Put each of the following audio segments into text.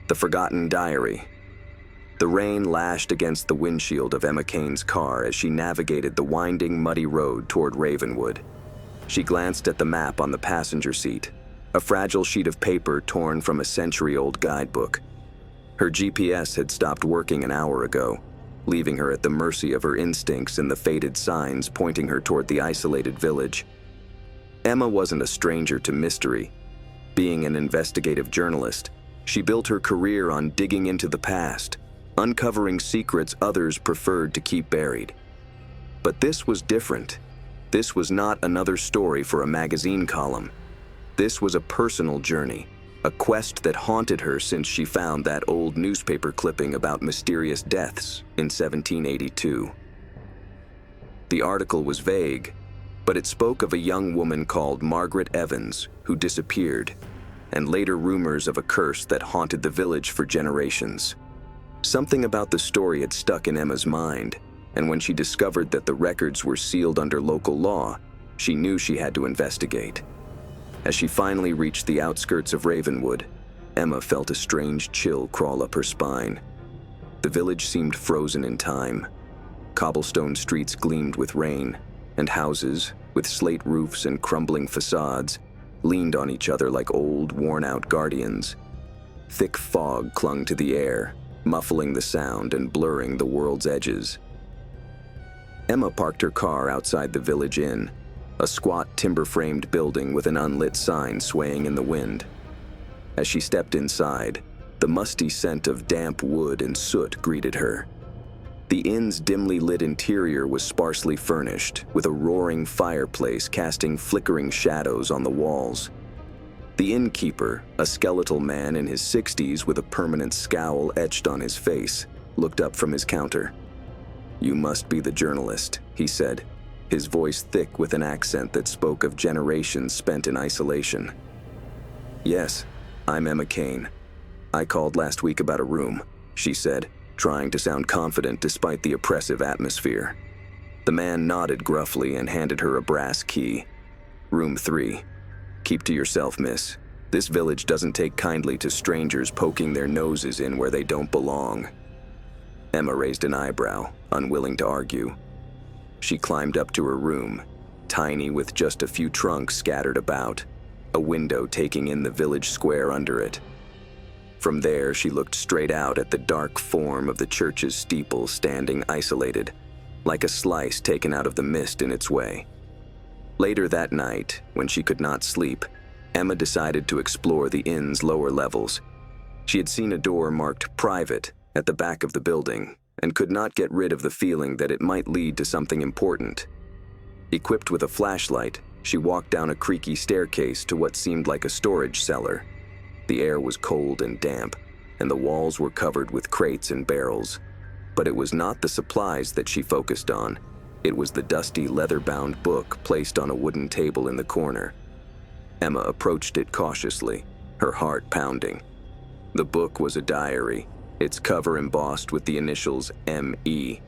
The Forgotten Diary. The rain lashed against the windshield of Emma Kane's car as she navigated the winding, muddy road toward Ravenwood. She glanced at the map on the passenger seat, a fragile sheet of paper torn from a century-old guidebook. Her GPS had stopped working an hour ago, leaving her at the mercy of her instincts and the faded signs pointing her toward the isolated village. Emma wasn't a stranger to mystery. Being an investigative journalist, she built her career on digging into the past, uncovering secrets others preferred to keep buried. But this was different. This was not another story for a magazine column. This was a personal journey, a quest that haunted her since she found that old newspaper clipping about mysterious deaths in 1782. The article was vague, but it spoke of a young woman called Margaret Evans who disappeared, and later rumors of a curse that haunted the village for generations. Something about the story had stuck in Emma's mind, and when she discovered that the records were sealed under local law, she knew she had to investigate. As she finally reached the outskirts of Ravenwood, Emma felt a strange chill crawl up her spine. The village seemed frozen in time. Cobblestone streets gleamed with rain, and houses, with slate roofs and crumbling facades, leaned on each other like old, worn-out guardians. Thick fog clung to the air, muffling the sound and blurring the world's edges. Emma parked her car outside the village inn, a squat timber-framed building with an unlit sign swaying in the wind. As she stepped inside, the musty scent of damp wood and soot greeted her. The inn's dimly lit interior was sparsely furnished, with a roaring fireplace casting flickering shadows on the walls. The innkeeper, a skeletal man in his 60s with a permanent scowl etched on his face, looked up from his counter. "You must be the journalist," he said, his voice thick with an accent that spoke of generations spent in isolation. "Yes, I'm Emma Kane. I called last week about a room," she said, trying to sound confident despite the oppressive atmosphere. The man nodded gruffly and handed her a brass key. "Room 3. Keep to yourself, miss. This village doesn't take kindly to strangers poking their noses in where they don't belong." Emma raised an eyebrow, unwilling to argue. She climbed up to her room, tiny with just a few trunks scattered about, a window taking in the village square under it. From there, she looked straight out at the dark form of the church's steeple standing isolated, like a slice taken out of the mist in its way. Later that night, when she could not sleep, Emma decided to explore the inn's lower levels. She had seen a door marked "Private" at the back of the building, and could not get rid of the feeling that it might lead to something important. Equipped with a flashlight, she walked down a creaky staircase to what seemed like a storage cellar. The air was cold and damp, and the walls were covered with crates and barrels. But it was not the supplies that she focused on. It was the dusty, leather-bound book placed on a wooden table in the corner. Emma approached it cautiously, her heart pounding. The book was a diary, its cover embossed with the initials M.E.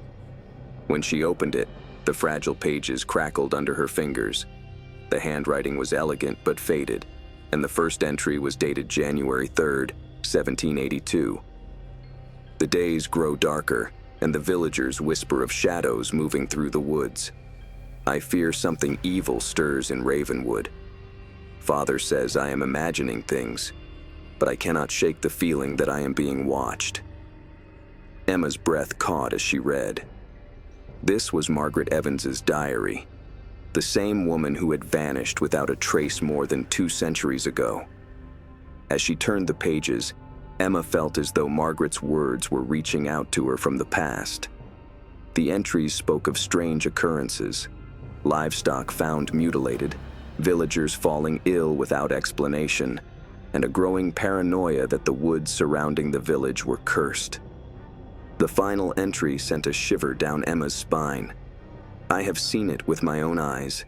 When she opened it, the fragile pages crackled under her fingers. The handwriting was elegant but faded, and the first entry was dated January 3rd, 1782. The days grow darker, and the villagers whisper of shadows moving through the woods. "I fear something evil stirs in Ravenwood. Father says I am imagining things, but I cannot shake the feeling that I am being watched." Emma's breath caught as she read. This was Margaret Evans's diary, the same woman who had vanished without a trace more than 2 centuries ago. As she turned the pages, Emma felt as though Margaret's words were reaching out to her from the past. The entries spoke of strange occurrences: livestock found mutilated, villagers falling ill without explanation, and a growing paranoia that the woods surrounding the village were cursed. The final entry sent a shiver down Emma's spine. "I have seen it with my own eyes.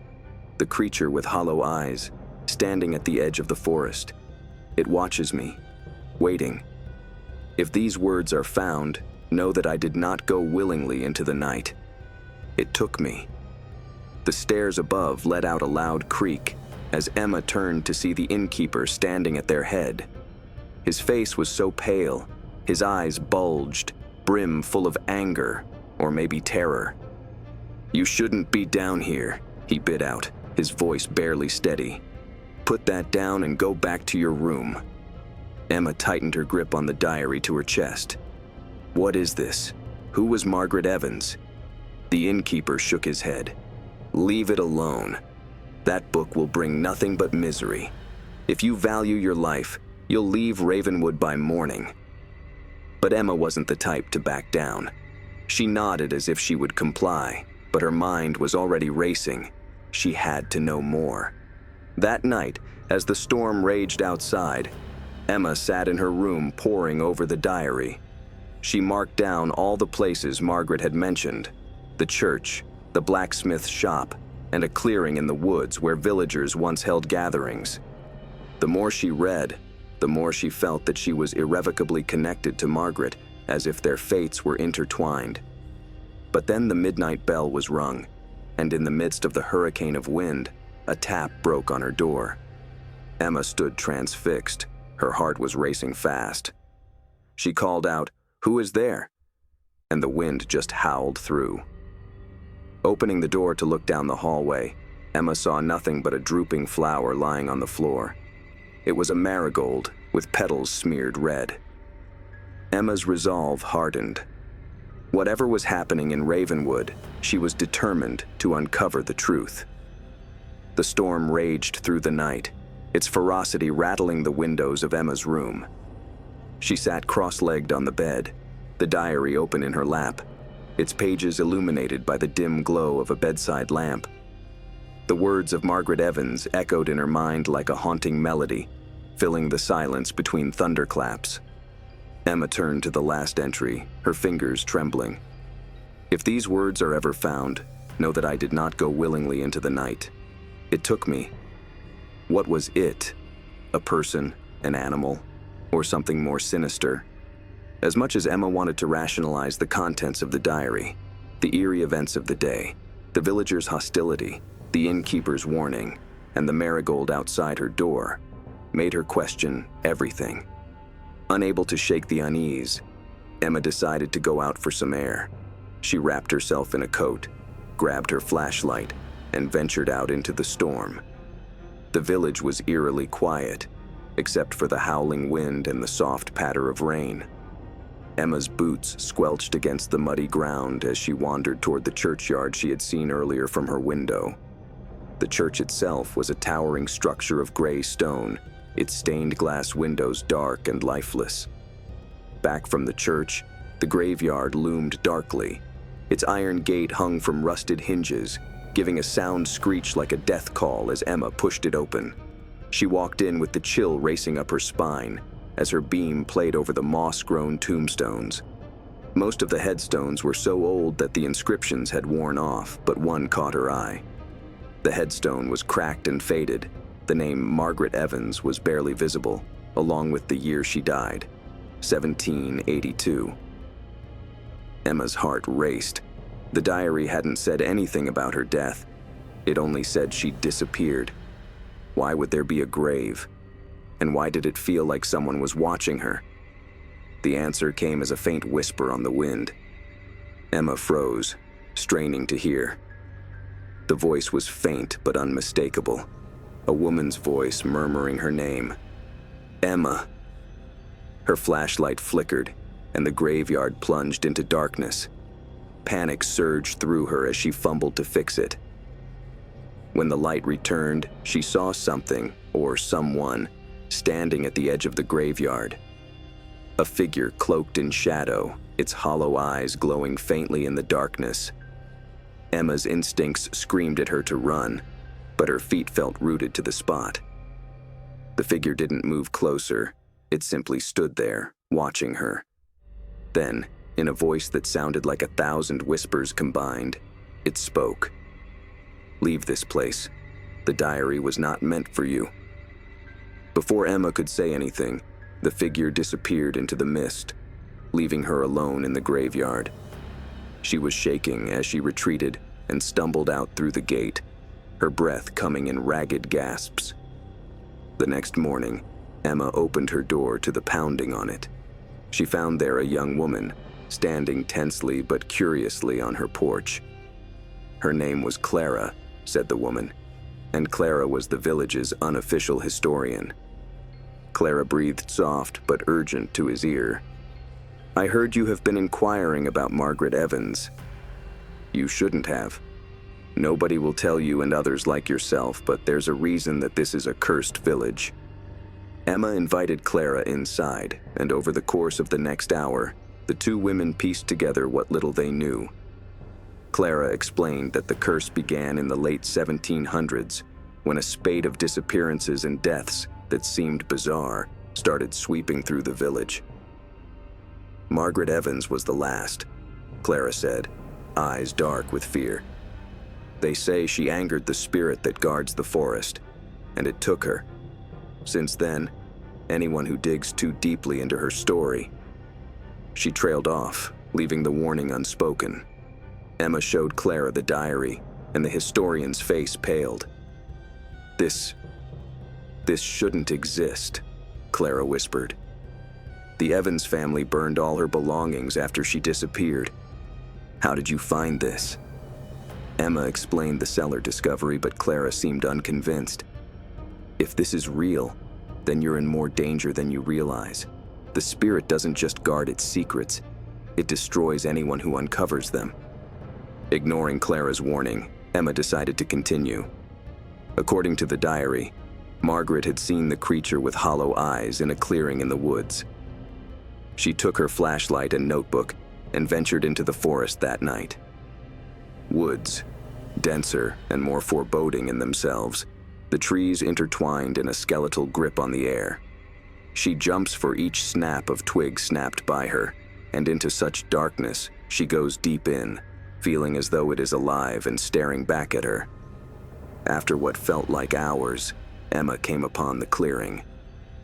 The creature with hollow eyes, standing at the edge of the forest. It watches me, waiting. If these words are found, know that I did not go willingly into the night. It took me." The stairs above let out a loud creak as Emma turned to see the innkeeper standing at their head. His face was so pale, his eyes bulged, brim full of anger, or maybe terror. "You shouldn't be down here," he bit out, his voice barely steady. "Put that down and go back to your room." Emma tightened her grip on the diary to her chest. What is this? Who was Margaret Evans? The innkeeper shook his head. "Leave it alone. That book will bring nothing but misery. If you value your life, you'll leave Ravenwood by morning." But Emma wasn't the type to back down. She nodded as if she would comply, but her mind was already racing. She had to know more. That night, as the storm raged outside, Emma sat in her room poring over the diary. She marked down all the places Margaret had mentioned: the church, the blacksmith's shop, and a clearing in the woods where villagers once held gatherings. The more she read, the more she felt that she was irrevocably connected to Margaret, as if their fates were intertwined. But then the midnight bell was rung, and in the midst of the hurricane of wind, a tap broke on her door. Emma stood transfixed. Her heart was racing fast. She called out, "Who is there?" And the wind just howled through. Opening the door to look down the hallway, Emma saw nothing but a drooping flower lying on the floor. It was a marigold with petals smeared red. Emma's resolve hardened. Whatever was happening in Ravenwood, she was determined to uncover the truth. The storm raged through the night, its ferocity rattling the windows of Emma's room. She sat cross-legged on the bed, the diary open in her lap, its pages illuminated by the dim glow of a bedside lamp. The words of Margaret Evans echoed in her mind like a haunting melody, filling the silence between thunderclaps. Emma turned to the last entry, her fingers trembling. "If these words are ever found, know that I did not go willingly into the night. It took me." What was it? A person, an animal, or something more sinister? As much as Emma wanted to rationalize the contents of the diary, the eerie events of the day, the villagers' hostility, the innkeeper's warning, and the marigold outside her door, made her question everything. Unable to shake the unease, Emma decided to go out for some air. She wrapped herself in a coat, grabbed her flashlight, and ventured out into the storm. The village was eerily quiet, except for the howling wind and the soft patter of rain. Emma's boots squelched against the muddy ground as she wandered toward the churchyard she had seen earlier from her window. The church itself was a towering structure of gray stone, its stained glass windows dark and lifeless. Back from the church, the graveyard loomed darkly. Its iron gate hung from rusted hinges, giving a sound screech like a death call as Emma pushed it open. She walked in with the chill racing up her spine as her beam played over the moss-grown tombstones. Most of the headstones were so old that the inscriptions had worn off, but one caught her eye. The headstone was cracked and faded. The name Margaret Evans was barely visible, along with the year she died, 1782. Emma's heart raced. The diary hadn't said anything about her death. It only said she disappeared. Why would there be a grave? And why did it feel like someone was watching her? The answer came as a faint whisper on the wind. Emma froze, straining to hear. The voice was faint but unmistakable. A woman's voice murmuring her name. Emma. Her flashlight flickered, and the graveyard plunged into darkness. Panic surged through her as she fumbled to fix it. When the light returned, she saw something, or someone, standing at the edge of the graveyard. A figure cloaked in shadow, its hollow eyes glowing faintly in the darkness. Emma's instincts screamed at her to run, but her feet felt rooted to the spot. The figure didn't move closer. It simply stood there, watching her. Then, in a voice that sounded like 1,000 whispers combined, it spoke. "Leave this place. The diary was not meant for you." Before Emma could say anything, the figure disappeared into the mist, leaving her alone in the graveyard. She was shaking as she retreated and stumbled out through the gate, her breath coming in ragged gasps. The next morning, Emma opened her door to the pounding on it. She found there a young woman, standing tensely but curiously on her porch. Her name was Clara, said the woman, and Clara was the village's unofficial historian. Clara breathed soft but urgent to his ear. "I heard you have been inquiring about Margaret Evans." "You shouldn't have. Nobody will tell you and others like yourself, but there's a reason that this is a cursed village." Emma invited Clara inside, and over the course of the next hour, the two women pieced together what little they knew. Clara explained that the curse began in the late 1700s, when a spate of disappearances and deaths that seemed bizarre started sweeping through the village. "Margaret Evans was the last," Clara said, eyes dark with fear. "They say she angered the spirit that guards the forest, and it took her. Since then, anyone who digs too deeply into her story..." She trailed off, leaving the warning unspoken. Emma showed Clara the diary, and the historian's face paled. This shouldn't exist," Clara whispered. "The Evans family burned all her belongings after she disappeared. How did you find this?" Emma explained the cellar discovery, but Clara seemed unconvinced. "If this is real, then you're in more danger than you realize. The spirit doesn't just guard its secrets, it destroys anyone who uncovers them." Ignoring Clara's warning, Emma decided to continue. According to the diary, Margaret had seen the creature with hollow eyes in a clearing in the woods. She took her flashlight and notebook and ventured into the forest that night. Woods, denser and more foreboding in themselves, the trees intertwined in a skeletal grip on the air. She jumps for each snap of twig snapped by her, and into such darkness she goes deep in, feeling as though it is alive and staring back at her. After what felt like hours, Emma came upon the clearing.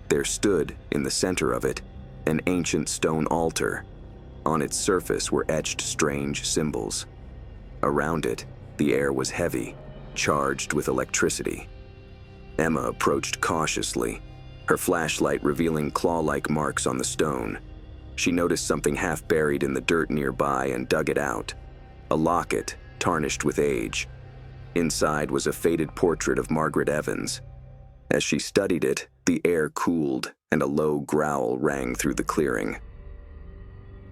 There stood, in the center of it, an ancient stone altar. On its surface were etched strange symbols. Around it, the air was heavy, charged with electricity. Emma approached cautiously, her flashlight revealing claw-like marks on the stone. She noticed something half buried in the dirt nearby and dug it out. A locket, tarnished with age. Inside was a faded portrait of Margaret Evans. As she studied it, the air cooled and a low growl rang through the clearing.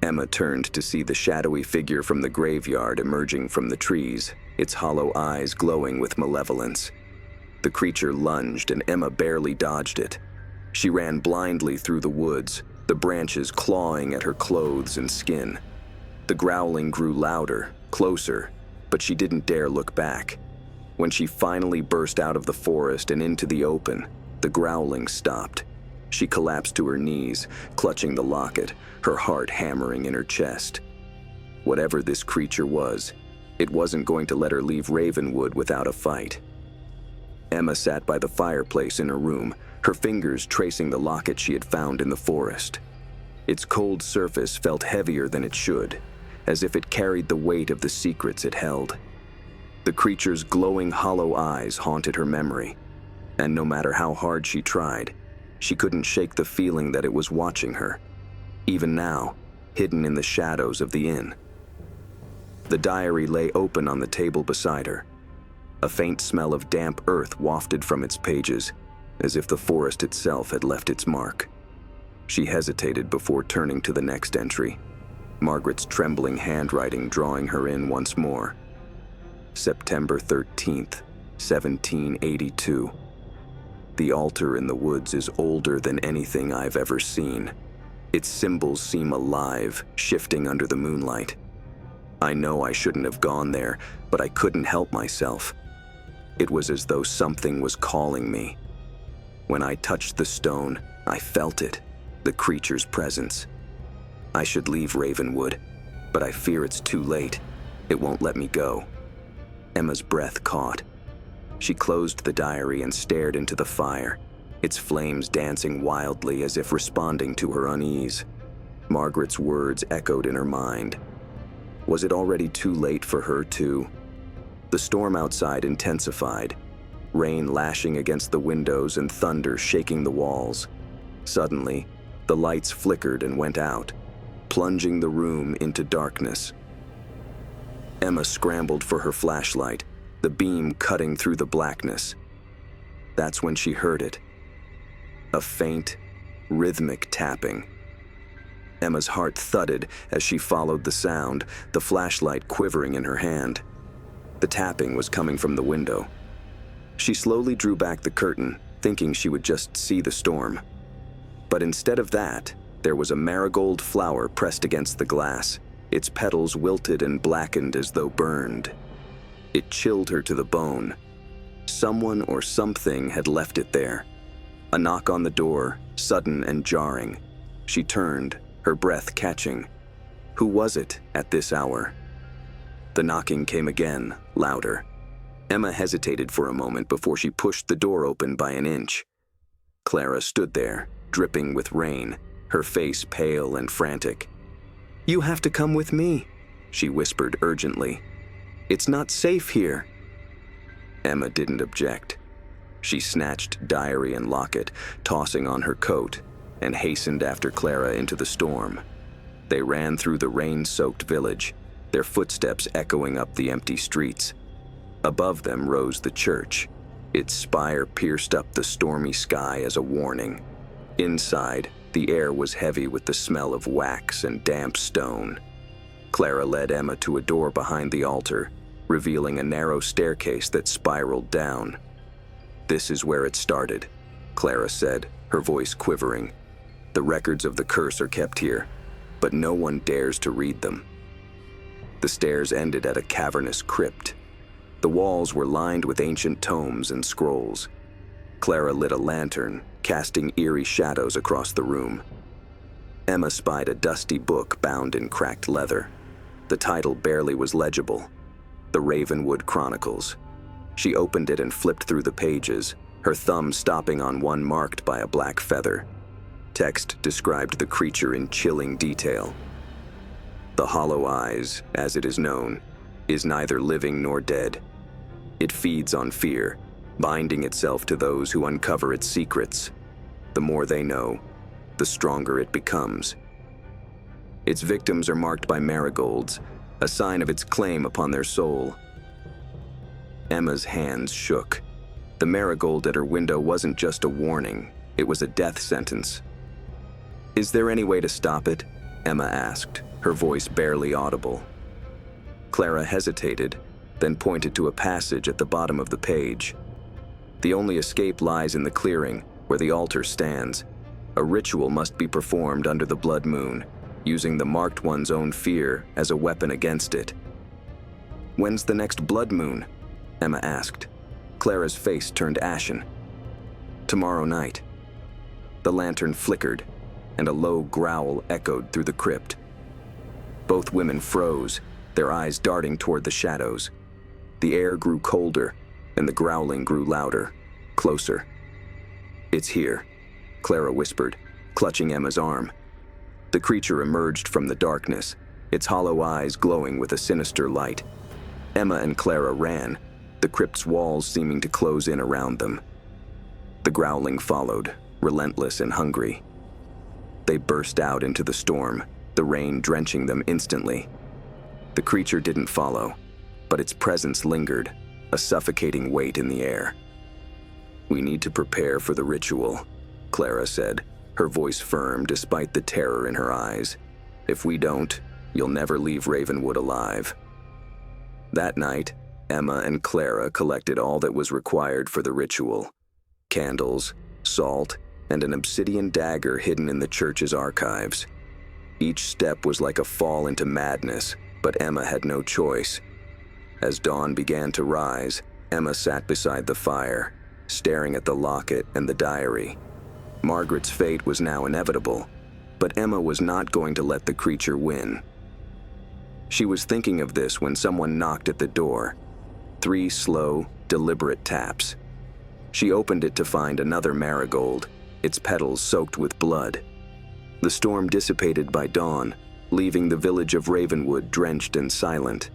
Emma turned to see the shadowy figure from the graveyard emerging from the trees, its hollow eyes glowing with malevolence. The creature lunged and Emma barely dodged it. She ran blindly through the woods, the branches clawing at her clothes and skin. The growling grew louder, closer, but she didn't dare look back. When she finally burst out of the forest and into the open, the growling stopped. She collapsed to her knees, clutching the locket, her heart hammering in her chest. Whatever this creature was, it wasn't going to let her leave Ravenwood without a fight. Emma sat by the fireplace in her room, her fingers tracing the locket she had found in the forest. Its cold surface felt heavier than it should, as if it carried the weight of the secrets it held. The creature's glowing hollow eyes haunted her memory, and no matter how hard she tried, she couldn't shake the feeling that it was watching her, even now, hidden in the shadows of the inn. The diary lay open on the table beside her. A faint smell of damp earth wafted from its pages, as if the forest itself had left its mark. She hesitated before turning to the next entry, Margaret's trembling handwriting drawing her in once more. September 13th, 1782. The altar in the woods is older than anything I've ever seen. Its symbols seem alive, shifting under the moonlight. I know I shouldn't have gone there, but I couldn't help myself. It was as though something was calling me. When I touched the stone, I felt it, the creature's presence. I should leave Ravenwood, but I fear it's too late. It won't let me go. Emma's breath caught. She closed the diary and stared into the fire, its flames dancing wildly as if responding to her unease. Margaret's words echoed in her mind. Was it already too late for her too? The storm outside intensified, rain lashing against the windows and thunder shaking the walls. Suddenly, the lights flickered and went out, plunging the room into darkness. Emma scrambled for her flashlight, the beam cutting through the blackness. That's when she heard it. A faint, rhythmic tapping. Emma's heart thudded as she followed the sound, the flashlight quivering in her hand. The tapping was coming from the window. She slowly drew back the curtain, thinking she would just see the storm. But instead of that, there was a marigold flower pressed against the glass, its petals wilted and blackened as though burned. It chilled her to the bone. Someone or something had left it there. A knock on the door, sudden and jarring. She turned, her breath catching. Who was it at this hour? The knocking came again, louder. Emma hesitated for a moment before she pushed the door open by an inch. Clara stood there, dripping with rain, her face pale and frantic. "You have to come with me," she whispered urgently. "It's not safe here." Emma didn't object. She snatched diary and locket, tossing on her coat, and hastened after Clara into the storm. They ran through the rain-soaked village, their footsteps echoing up the empty streets. Above them rose the church, its spire pierced up the stormy sky as a warning. Inside, the air was heavy with the smell of wax and damp stone. Clara led Emma to a door behind the altar, revealing a narrow staircase that spiraled down. "This is where it started," Clara said, her voice quivering. "The records of the curse are kept here, but no one dares to read them." The stairs ended at a cavernous crypt. The walls were lined with ancient tomes and scrolls. Clara lit a lantern, casting eerie shadows across the room. Emma spied a dusty book bound in cracked leather. The title barely was legible. The Ravenwood Chronicles. She opened it and flipped through the pages, her thumb stopping on one marked by a black feather. Text described the creature in chilling detail. "The Hollow Eyes, as it is known, is neither living nor dead. It feeds on fear, binding itself to those who uncover its secrets. The more they know, the stronger it becomes. Its victims are marked by marigolds, a sign of its claim upon their soul." Emma's hands shook. The marigold at her window wasn't just a warning, it was a death sentence. "Is there any way to stop it?" Emma asked, her voice barely audible. Clara hesitated, then pointed to a passage at the bottom of the page. "The only escape lies in the clearing, where the altar stands. A ritual must be performed under the blood moon, using the marked one's own fear as a weapon against it." "When's the next blood moon?" Emma asked. Clara's face turned ashen. "Tomorrow night." The lantern flickered, and a low growl echoed through the crypt. Both women froze, their eyes darting toward the shadows. The air grew colder, and the growling grew louder, closer. "It's here," Clara whispered, clutching Emma's arm. The creature emerged from the darkness, its hollow eyes glowing with a sinister light. Emma and Clara ran, the crypt's walls seeming to close in around them. The growling followed, relentless and hungry. They burst out into the storm, the rain drenching them instantly. The creature didn't follow, but its presence lingered, a suffocating weight in the air. "We need to prepare for the ritual," Clara said, her voice firm despite the terror in her eyes. "If we don't, you'll never leave Ravenwood alive." That night, Emma and Clara collected all that was required for the ritual: candles, salt, and an obsidian dagger hidden in the church's archives. Each step was like a fall into madness, but Emma had no choice. As dawn began to rise, Emma sat beside the fire, staring at the locket and the diary. Margaret's fate was now inevitable, but Emma was not going to let the creature win. She was thinking of this when someone knocked at the door. 3 slow, deliberate taps. She opened it to find another marigold, its petals soaked with blood. The storm dissipated by dawn, leaving the village of Ravenwood drenched and silent.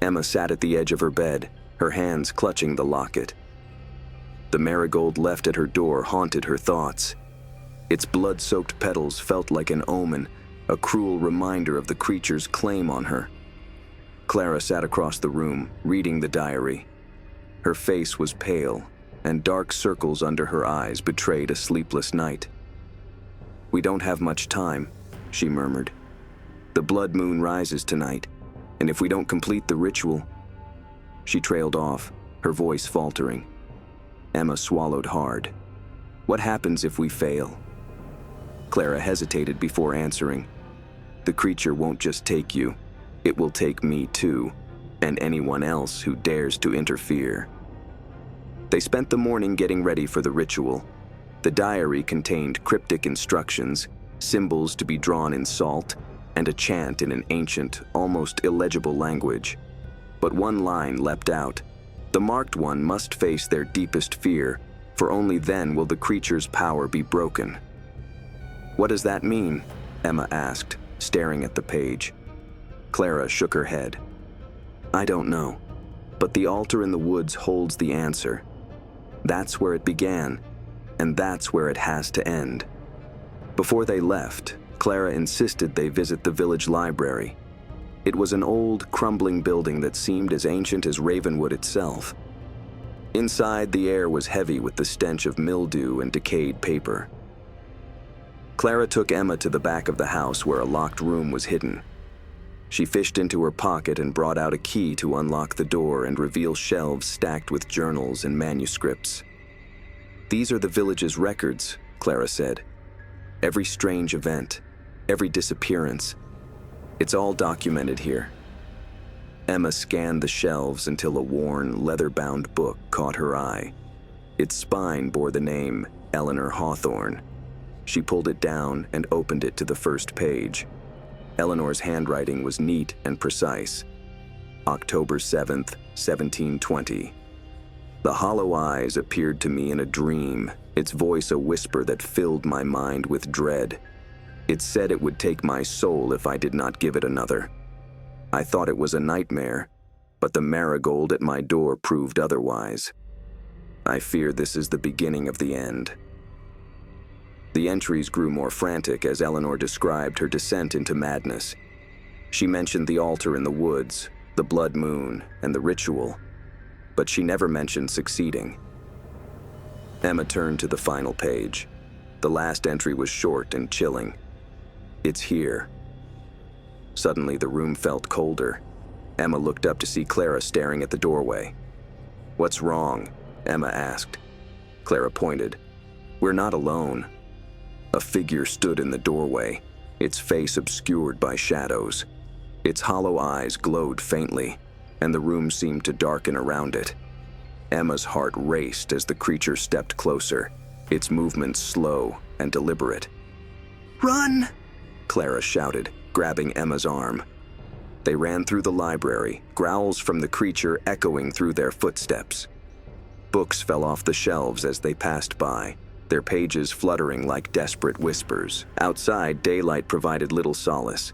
Emma sat at the edge of her bed, her hands clutching the locket. The marigold left at her door haunted her thoughts. Its blood-soaked petals felt like an omen, a cruel reminder of the creature's claim on her. Clara sat across the room, reading the diary. Her face was pale, and dark circles under her eyes betrayed a sleepless night. "We don't have much time," she murmured. "The blood moon rises tonight, and if we don't complete the ritual..." She trailed off, her voice faltering. Emma swallowed hard. "What happens if we fail?" Clara hesitated before answering. "The creature won't just take you. It will take me too, and anyone else who dares to interfere." They spent the morning getting ready for the ritual. The diary contained cryptic instructions, symbols to be drawn in salt, and a chant in an ancient, almost illegible language. But one line leapt out. The marked one must face their deepest fear, for only then will the creature's power be broken. "What does that mean?" Emma asked, staring at the page. Clara shook her head. "I don't know, but the altar in the woods holds the answer. That's where it began, and that's where it has to end." Before they left, Clara insisted they visit the village library. It was an old, crumbling building that seemed as ancient as Ravenwood itself. Inside, the air was heavy with the stench of mildew and decayed paper. Clara took Emma to the back of the house where a locked room was hidden. She fished into her pocket and brought out a key to unlock the door and reveal shelves stacked with journals and manuscripts. "These are the village's records," Clara said. "Every strange event, every disappearance. It's all documented here." Emma scanned the shelves until a worn, leather-bound book caught her eye. Its spine bore the name Eleanor Hawthorne. She pulled it down and opened it to the first page. Eleanor's handwriting was neat and precise. October 7th, 1720. "The hollow eyes appeared to me in a dream, its voice a whisper that filled my mind with dread. It said it would take my soul if I did not give it another. I thought it was a nightmare, but the marigold at my door proved otherwise. I fear this is the beginning of the end." The entries grew more frantic as Eleanor described her descent into madness. She mentioned the altar in the woods, the blood moon, and the ritual, but she never mentioned succeeding. Emma turned to the final page. The last entry was short and chilling. "It's here." Suddenly, the room felt colder. Emma looked up to see Clara staring at the doorway. "What's wrong?" Emma asked. Clara pointed. "We're not alone." A figure stood in the doorway, its face obscured by shadows. Its hollow eyes glowed faintly, and the room seemed to darken around it. Emma's heart raced as the creature stepped closer, its movements slow and deliberate. "Run!" Clara shouted, grabbing Emma's arm. They ran through the library, growls from the creature echoing through their footsteps. Books fell off the shelves as they passed by, their pages fluttering like desperate whispers. Outside, daylight provided little solace.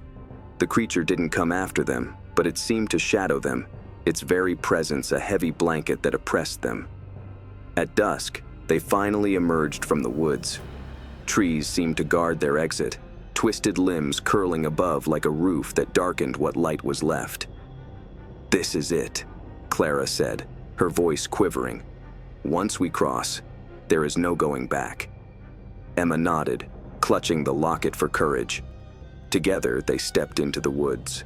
The creature didn't come after them, but it seemed to shadow them, its very presence a heavy blanket that oppressed them. At dusk, they finally emerged from the woods. Trees seemed to guard their exit, twisted limbs curling above like a roof that darkened what light was left. "This is it," Clara said, her voice quivering. "Once we cross, there is no going back." Emma nodded, clutching the locket for courage. Together, they stepped into the woods.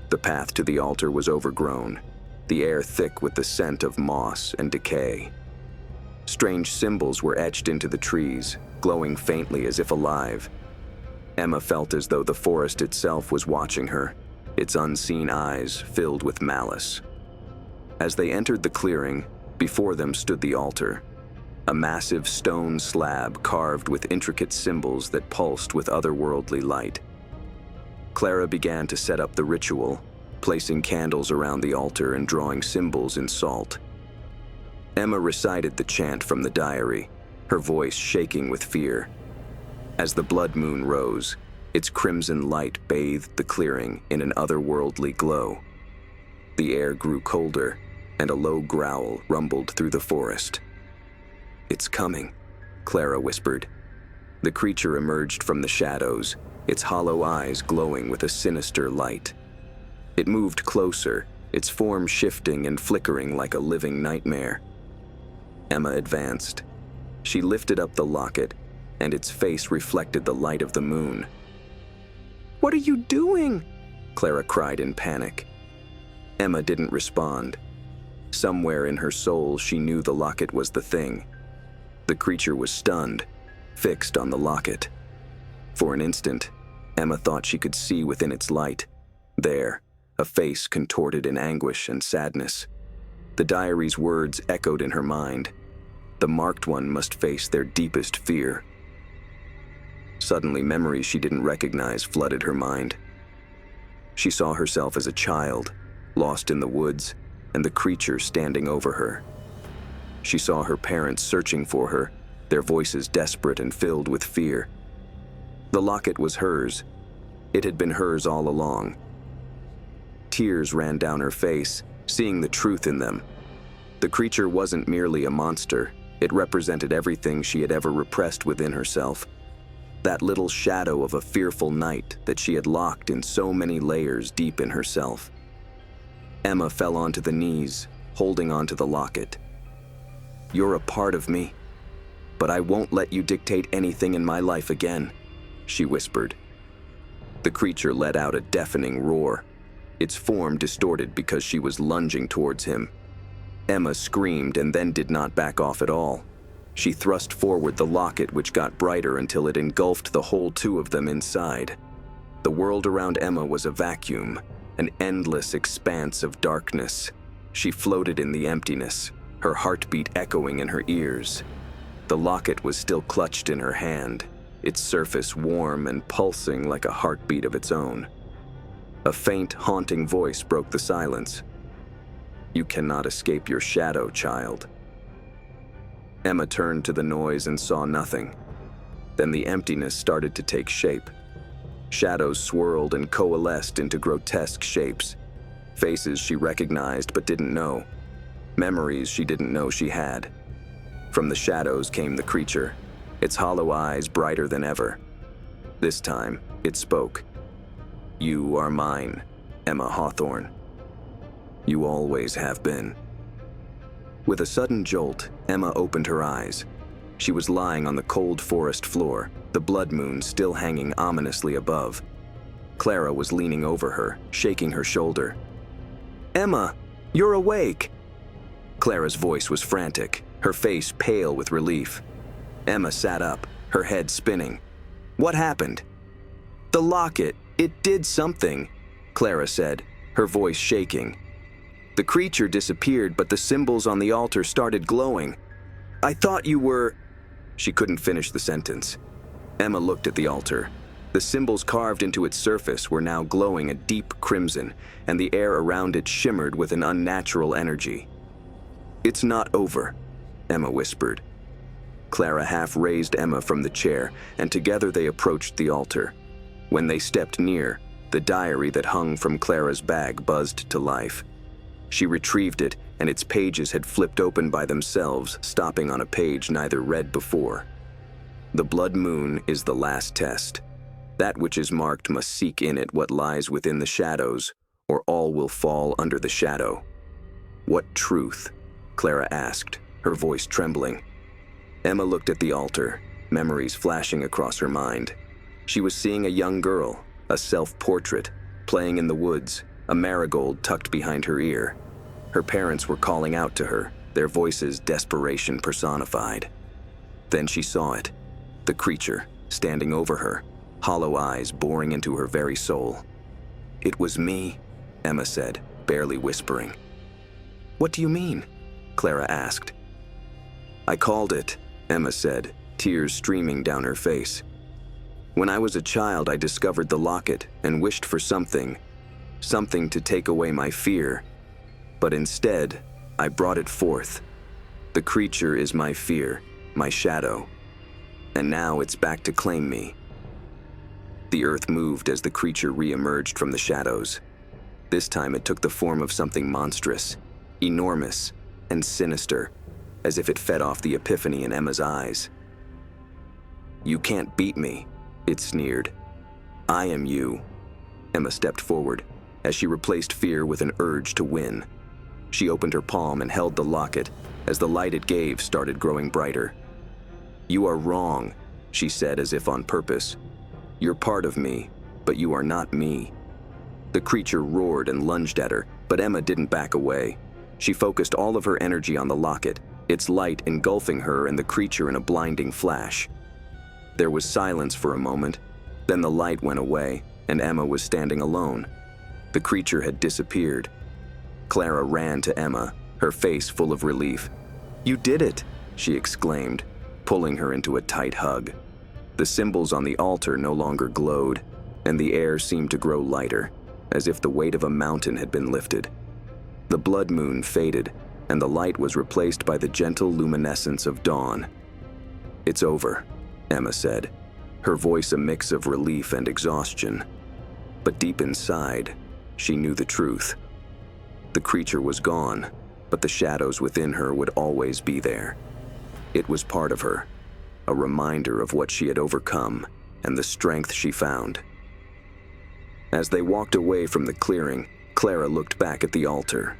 The path to the altar was overgrown, the air thick with the scent of moss and decay. Strange symbols were etched into the trees, glowing faintly as if alive. Emma felt as though the forest itself was watching her, its unseen eyes filled with malice. As they entered the clearing, before them stood the altar, a massive stone slab carved with intricate symbols that pulsed with otherworldly light. Clara began to set up the ritual, placing candles around the altar and drawing symbols in salt. Emma recited the chant from the diary, her voice shaking with fear. As the blood moon rose, its crimson light bathed the clearing in an otherworldly glow. The air grew colder, and a low growl rumbled through the forest. "It's coming," Clara whispered. The creature emerged from the shadows, its hollow eyes glowing with a sinister light. It moved closer, its form shifting and flickering like a living nightmare. Emma advanced. She lifted up the locket, and its face reflected the light of the moon. "What are you doing?" Clara cried in panic. Emma didn't respond. Somewhere in her soul, she knew the locket was the thing. The creature was stunned, fixed on the locket. For an instant, Emma thought she could see within its light. There, a face contorted in anguish and sadness. The diary's words echoed in her mind. The marked one must face their deepest fear. Suddenly, memories she didn't recognize flooded her mind. She saw herself as a child, lost in the woods, and the creature standing over her. She saw her parents searching for her, their voices desperate and filled with fear. The locket was hers. It had been hers all along. Tears ran down her face, seeing the truth in them. The creature wasn't merely a monster. It represented everything she had ever repressed within herself. That little shadow of a fearful night that she had locked in so many layers deep in herself. Emma fell onto the knees, holding onto the locket. "You're a part of me, but I won't let you dictate anything in my life again," she whispered. The creature let out a deafening roar, its form distorted because she was lunging towards him. Emma screamed and then did not back off at all. She thrust forward the locket, which got brighter until it engulfed the whole two of them inside. The world around Emma was a vacuum, an endless expanse of darkness. She floated in the emptiness, her heartbeat echoing in her ears. The locket was still clutched in her hand, its surface warm and pulsing like a heartbeat of its own. A faint, haunting voice broke the silence. "You cannot escape your shadow, child." Emma turned to the noise and saw nothing. Then the emptiness started to take shape. Shadows swirled and coalesced into grotesque shapes. Faces she recognized but didn't know. Memories she didn't know she had. From the shadows came the creature, its hollow eyes brighter than ever. This time, it spoke. "You are mine, Emma Hawthorne. You always have been." With a sudden jolt, Emma opened her eyes. She was lying on the cold forest floor, the blood moon still hanging ominously above. Clara was leaning over her, shaking her shoulder. "Emma, you're awake!" Clara's voice was frantic, her face pale with relief. Emma sat up, her head spinning. "What happened?" "The locket, it did something," Clara said, her voice shaking. "The creature disappeared, but the symbols on the altar started glowing. I thought you were—" She couldn't finish the sentence. Emma looked at the altar. The symbols carved into its surface were now glowing a deep crimson, and the air around it shimmered with an unnatural energy. "It's not over," Emma whispered. Clara half raised Emma from the chair, and together they approached the altar. When they stepped near, the diary that hung from Clara's bag buzzed to life. She retrieved it, and its pages had flipped open by themselves, stopping on a page neither read before. "The blood moon is the last test. That which is marked must seek in it what lies within the shadows, or all will fall under the shadow." "What truth?" Clara asked, her voice trembling. Emma looked at the altar, memories flashing across her mind. She was seeing a young girl, a self-portrait, playing in the woods, a marigold tucked behind her ear. Her parents were calling out to her, their voices desperation personified. Then she saw it, the creature, standing over her, hollow eyes boring into her very soul. "It was me," Emma said, barely whispering. "What do you mean?" Clara asked. "I called it," Emma said, tears streaming down her face. "When I was a child, I discovered the locket and wished for something to take away my fear. But instead, I brought it forth. The creature is my fear, my shadow. And now it's back to claim me." The earth moved as the creature re-emerged from the shadows. This time it took the form of something monstrous, enormous, and sinister, as if it fed off the epiphany in Emma's eyes. "You can't beat me," it sneered. "I am you." Emma stepped forward as she replaced fear with an urge to win. She opened her palm and held the locket as the light it gave started growing brighter. "You are wrong," she said as if on purpose. "You're part of me, but you are not me." The creature roared and lunged at her, but Emma didn't back away. She focused all of her energy on the locket, its light engulfing her and the creature in a blinding flash. There was silence for a moment, then the light went away, and Emma was standing alone. The creature had disappeared. Clara ran to Emma, her face full of relief. "You did it!" she exclaimed, pulling her into a tight hug. The symbols on the altar no longer glowed, and the air seemed to grow lighter, as if the weight of a mountain had been lifted. The blood moon faded, and the light was replaced by the gentle luminescence of dawn. "It's over," Emma said, her voice a mix of relief and exhaustion. But deep inside, she knew the truth. The creature was gone, but the shadows within her would always be there. It was part of her, a reminder of what she had overcome and the strength she found. As they walked away from the clearing, Clara looked back at the altar.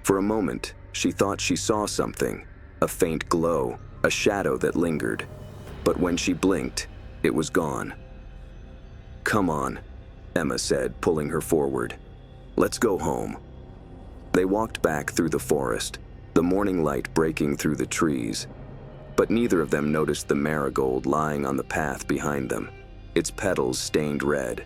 For a moment, she thought she saw something, a faint glow, a shadow that lingered. But when she blinked, it was gone. "Come on," Emma said, pulling her forward. "Let's go home." They walked back through the forest, the morning light breaking through the trees. But neither of them noticed the marigold lying on the path behind them, its petals stained red.